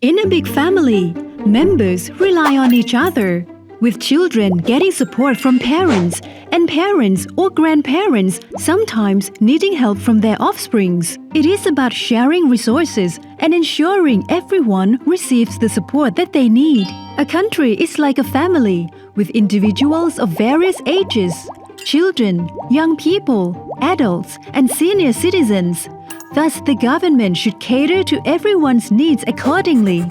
In a big family, members rely on each other, with children getting support from parents and parents or grandparents sometimes needing help from their offsprings. It is about sharing resources and ensuring everyone receives the support that they need. A country is like a family with individuals of various ages, children, young people, adults, and senior citizens. Thus, the government should cater to everyone's needs accordingly.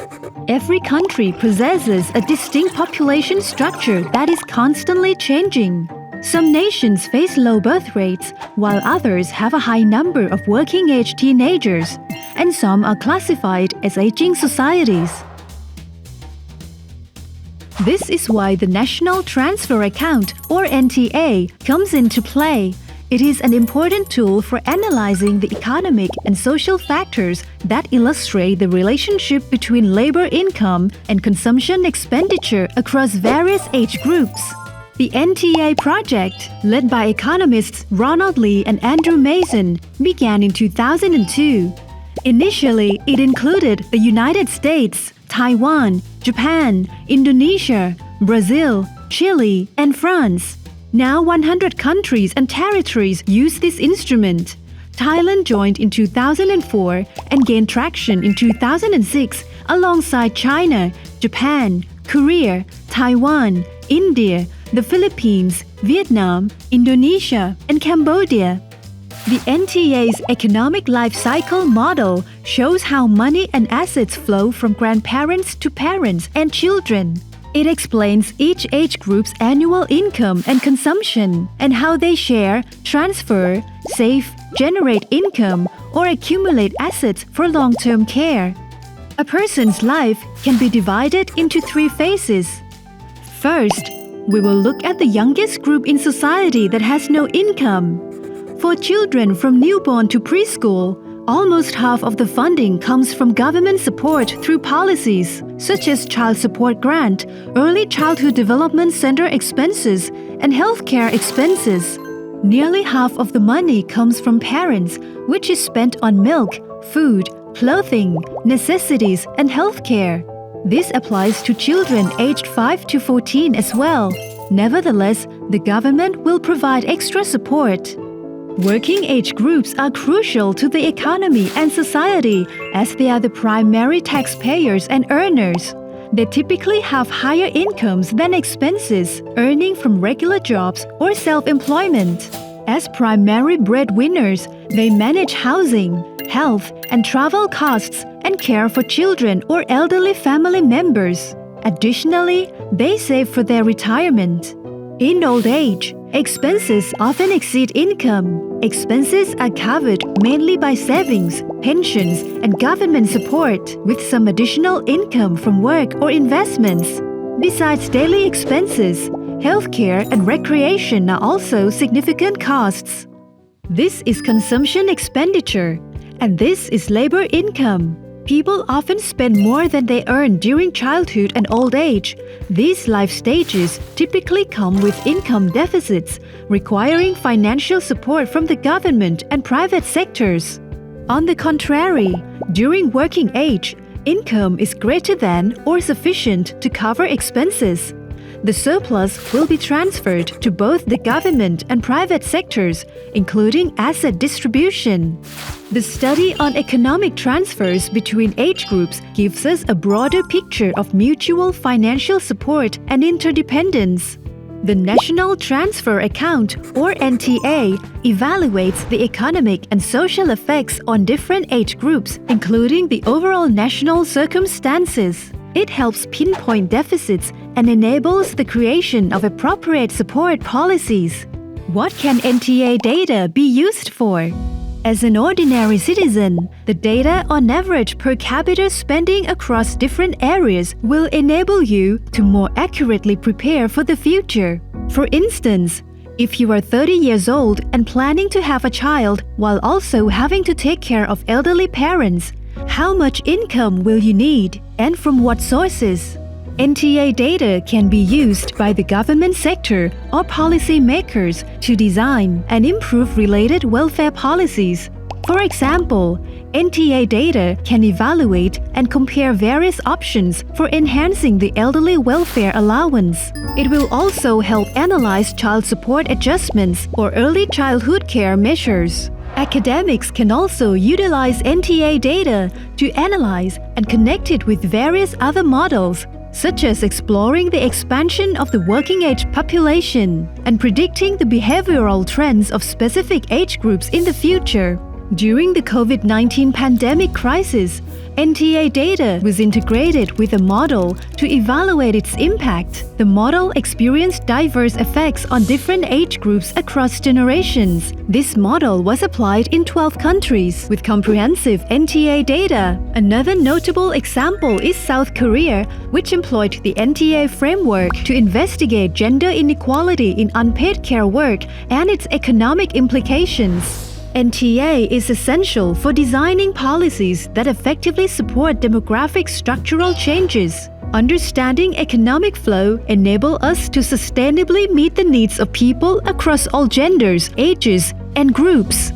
Every country possesses a distinct population structure that is constantly changing. Some nations face low birth rates, while others have a high number of working-age teenagers, and some are classified as aging societies. This is why the National Transfer Account, or NTA, comes into play. It is an important tool for analyzing the economic and social factors that illustrate the relationship between labor income and consumption expenditure across various age groups. The NTA project, led by economists Ronald Lee and Andrew Mason, began in 2002. Initially, it included the United States, Taiwan, Japan, Indonesia, Brazil, Chile, and France. Now 100 countries and territories use this instrument. Thailand joined in 2004 and gained traction in 2006 alongside China, Japan, Korea, Taiwan, India, the Philippines, Vietnam, Indonesia, and Cambodia. The NTA's economic life cycle model shows how money and assets flow from grandparents to parents and children. It explains each age group's annual income and consumption and how they share, transfer, save, generate income, or accumulate assets for long-term care. A person's life can be divided into 3 phases. First, we will look at the youngest group in society that has no income. For children from newborn to preschool, almost half of the funding comes from government support through policies such as Child Support Grant, Early Childhood Development Center expenses, and healthcare expenses. Nearly half of the money comes from parents, which is spent on milk, food, clothing, necessities, and healthcare. This applies to children aged 5 to 14 as well. Nevertheless, the government will provide extra support. Working age groups are crucial to the economy and society as they are the primary taxpayers and earners. They typically have higher incomes than expenses, earning from regular jobs or self-employment. As primary breadwinners, they manage housing, health, and travel costs and care for children or elderly family members. Additionally, they save for their retirement. In old age, expenses often exceed income. Expenses are covered mainly by savings, pensions, and government support, with some additional income from work or investments. Besides daily expenses, healthcare and recreation are also significant costs. This is consumption expenditure, and this is labor income. People often spend more than they earn during childhood and old age. These life stages typically come with income deficits, requiring financial support from the government and private sectors. On the contrary, during working age, income is greater than or sufficient to cover expenses. The surplus will be transferred to both the government and private sectors, including asset distribution. The study on economic transfers between age groups gives us a broader picture of mutual financial support and interdependence. The National Transfer Account, or NTA, evaluates the economic and social effects on different age groups, including the overall national circumstances. It helps pinpoint deficits and enables the creation of appropriate support policies. What can NTA data be used for? As an ordinary citizen, the data on average per capita spending across different areas will enable you to more accurately prepare for the future. For instance, if you are 30 years old and planning to have a child while also having to take care of elderly parents, how much income will you need, and from what sources? NTA data can be used by the government sector or policy makers to design and improve related welfare policies. For example, NTA data can evaluate and compare various options for enhancing the elderly welfare allowance. It will also help analyze child support adjustments or early childhood care measures. Academics can also utilize NTA data to analyze and connect it with various other models, such as exploring the expansion of the working age population and predicting the behavioral trends of specific age groups in the future. During the COVID-19 pandemic crisis, NTA data was integrated with a model to evaluate its impact. The model experienced diverse effects on different age groups across generations. This model was applied in 12 countries with comprehensive NTA data. Another notable example is South Korea, which employed the NTA framework to investigate gender inequality in unpaid care work and its economic implications. NTA is essential for designing policies that effectively support demographic structural changes. Understanding economic flow enables us to sustainably meet the needs of people across all genders, ages, and groups.